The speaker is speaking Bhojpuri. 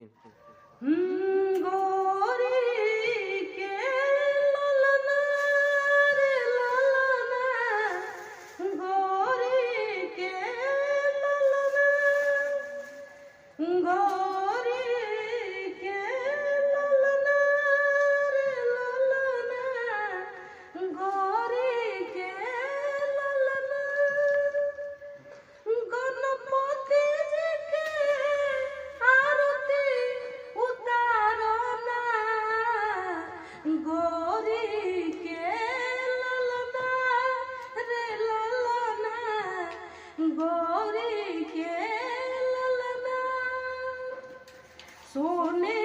गोरी के ललना रे ललना, गोरी के ललना, गोरी के ललना रे ललना, गोरी के ललना। गणपति जी के आरती उतारो ना, गोरी के ललना रे ललना, गोरी के ललना। सोने